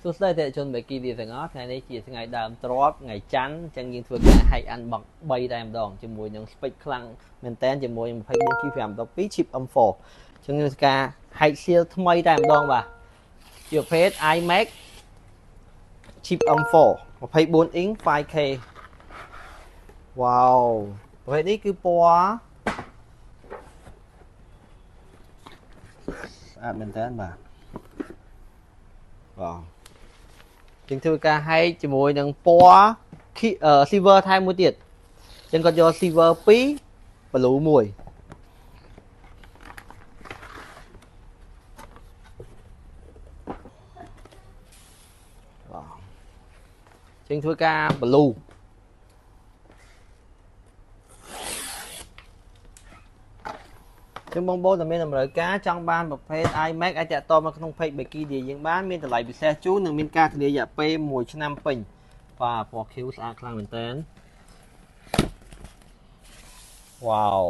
សួស្តីតែជនបេគីទាំងអស់ថ្ងៃនេះជាថ្ងៃដើមទ្របថ្ងៃច័ន្ទអញ្ចឹងយើងធ្វើការ hack and box 3តែម្ដងជាមួយនឹង spec ខ្លាំងមែនតើជាមួយ 24G512 chip M4 អញ្ចឹងយើងធ្វើការ hack seal ថ្មីតែម្ដងបាទជាប្រភេទ iMac chip M4 24 inch 5K វ៉ាវប្រភេទនេះគឺពណ៌ស្អាតមែនតើបាទបាទជាងធ្វើការ hack ជាមួយនឹងពណ៌ silver ថែមមួយទៀតចឹងគាត់យក silver 2 blue 1បាទជាងធ្វើការ blue ចឹងបងប្អូនតែមានតម្រូវការចង់បានប្រភេទ iMac អាចតាក់ទងមកក្នុង page Becky ដែលយើងបានមានតម្លៃពិសេសជូននិងមានការធានារយៈពេល1ឆ្នាំពេញបាទពណ៌ខៀវស្អាតខ្លាំងមែនតើវ៉ាវ